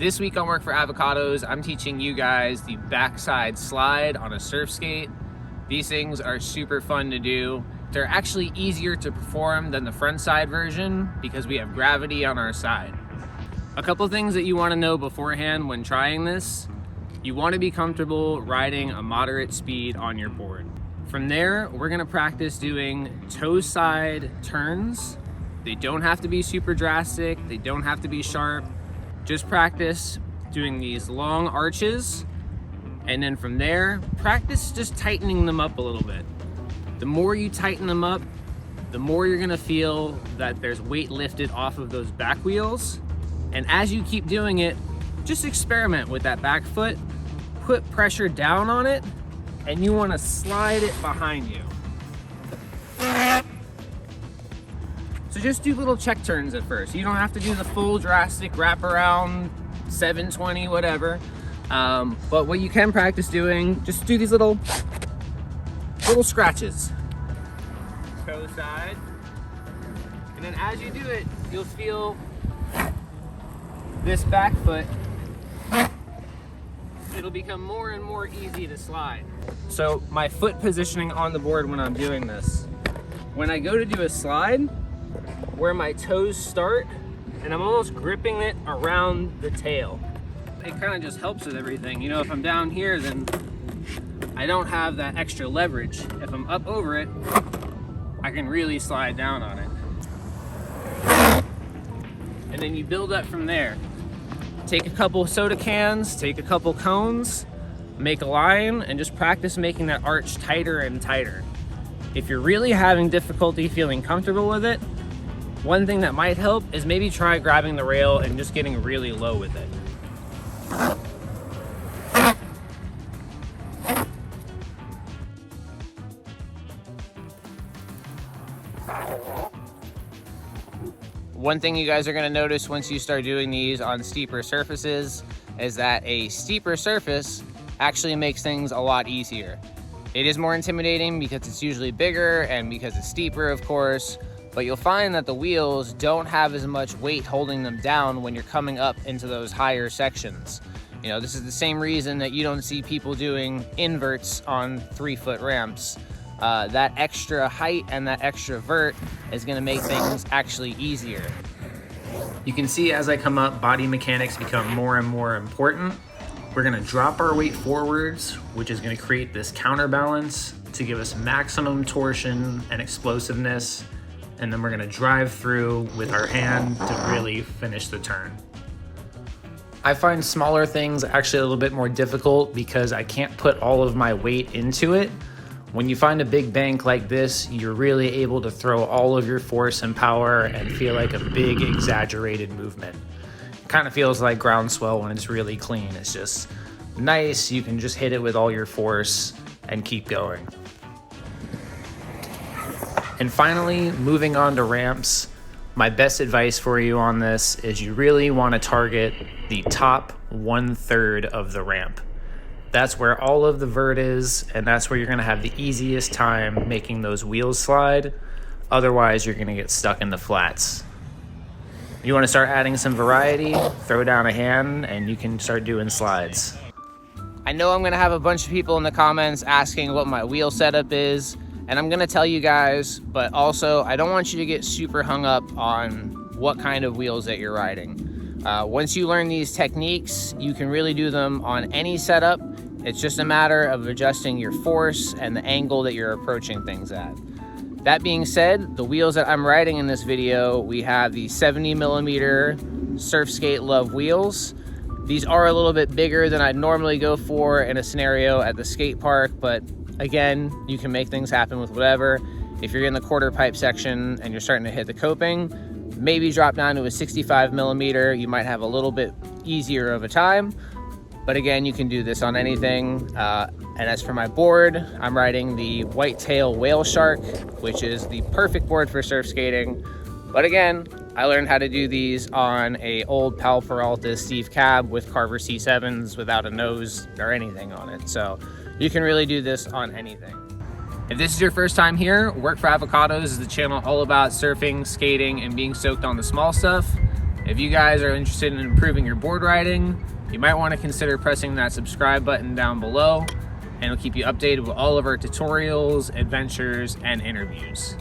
This week on Work for Avocados, I'm teaching you guys the backside slide on a surf skate. These things are super fun to do. They're actually easier to perform than the front side version because we have gravity on our side. A couple things that you want to know beforehand when trying this. You want to be comfortable riding a moderate speed on your board. From there, we're going to practice doing toe side turns. They don't have to be super drastic. They don't have to be sharp. Just practice doing these long arches, and then from there, practice just tightening them up a little bit. The more you tighten them up, the more you're gonna feel that there's weight lifted off of those back wheels. And as you keep doing it, just experiment with that back foot, put pressure down on it, and you wanna slide it behind you. So just do little check turns at first. You don't have to do the full drastic wraparound, 720, whatever. But what you can practice doing, just do these little scratches. Toe side. And then as you do it, you'll feel this back foot. It'll become more and more easy to slide. So my foot positioning on the board when I'm doing this. When I go to do a slide, where my toes start, and I'm almost gripping it around the tail. It kind of just helps with everything. You know, if I'm down here, then I don't have that extra leverage. If I'm up over it, I can really slide down on it. And then you build up from there. Take a couple soda cans, take a couple cones, make a line, and just practice making that arch tighter and tighter. If you're really having difficulty feeling comfortable with it, one thing that might help is maybe try grabbing the rail and just getting really low with it. One thing you guys are going to notice once you start doing these on steeper surfaces is that a steeper surface actually makes things a lot easier. It is more intimidating because it's usually bigger and because it's steeper, of course. But you'll find that the wheels don't have as much weight holding them down when you're coming up into those higher sections. You know, this is the same reason that you don't see people doing inverts on 3-foot ramps. That extra height and that extra vert is gonna make things actually easier. You can see as I come up, body mechanics become more and more important. We're gonna drop our weight forwards, which is gonna create this counterbalance to give us maximum torsion and explosiveness. And then we're gonna drive through with our hand to really finish the turn. I find smaller things actually a little bit more difficult because I can't put all of my weight into it. When you find a big bank like this, you're really able to throw all of your force and power and feel like a big exaggerated movement. It kind of feels like groundswell when it's really clean. It's just nice, you can just hit it with all your force and keep going. And finally, moving on to ramps, my best advice for you on this is you really want to target the top 1/3 of the ramp. That's where all of the vert is, and that's where you're going to have the easiest time making those wheels slide. Otherwise, you're going to get stuck in the flats. You want to start adding some variety, throw down a hand, and you can start doing slides. I know I'm going to have a bunch of people in the comments asking what my wheel setup is. And I'm gonna tell you guys, but also I don't want you to get super hung up on what kind of wheels that you're riding. Once you learn these techniques, you can really do them on any setup. It's just a matter of adjusting your force and the angle that you're approaching things at. That being said, the wheels that I'm riding in this video, we have the 70mm Surf Skate Love wheels. These are a little bit bigger than I'd normally go for in a scenario at the skate park, but again, you can make things happen with whatever. If you're in the quarter pipe section and you're starting to hit the coping, maybe drop down to a 65mm. You might have a little bit easier of a time. But again, you can do this on anything. And as for my board, I'm riding the Whitetail Whale Shark, which is the perfect board for surf skating. But again, I learned how to do these on a old Pal Peralta Steve cab with Carver C7s without a nose or anything on it. So you can really do this on anything. If this is your first time here, Work for Avocados is the channel all about surfing, skating, and being stoked on the small stuff. If you guys are interested in improving your board riding, you might want to consider pressing that subscribe button down below, and it'll keep you updated with all of our tutorials, adventures, and interviews.